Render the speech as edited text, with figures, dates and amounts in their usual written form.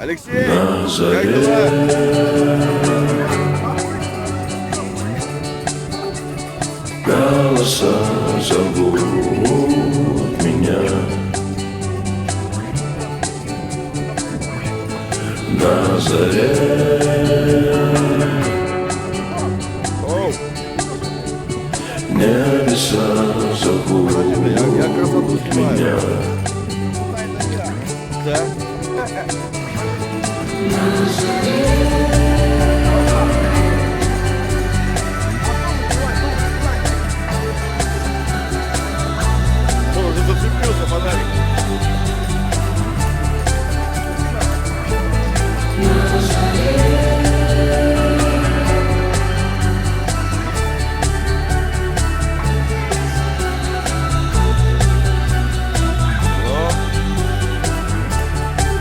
Алексей, На как заре дела? голоса зовут меня. На заре Оу, небеса зовут я красоту снимаю. меня. Да? Он уже зацепился фонарик.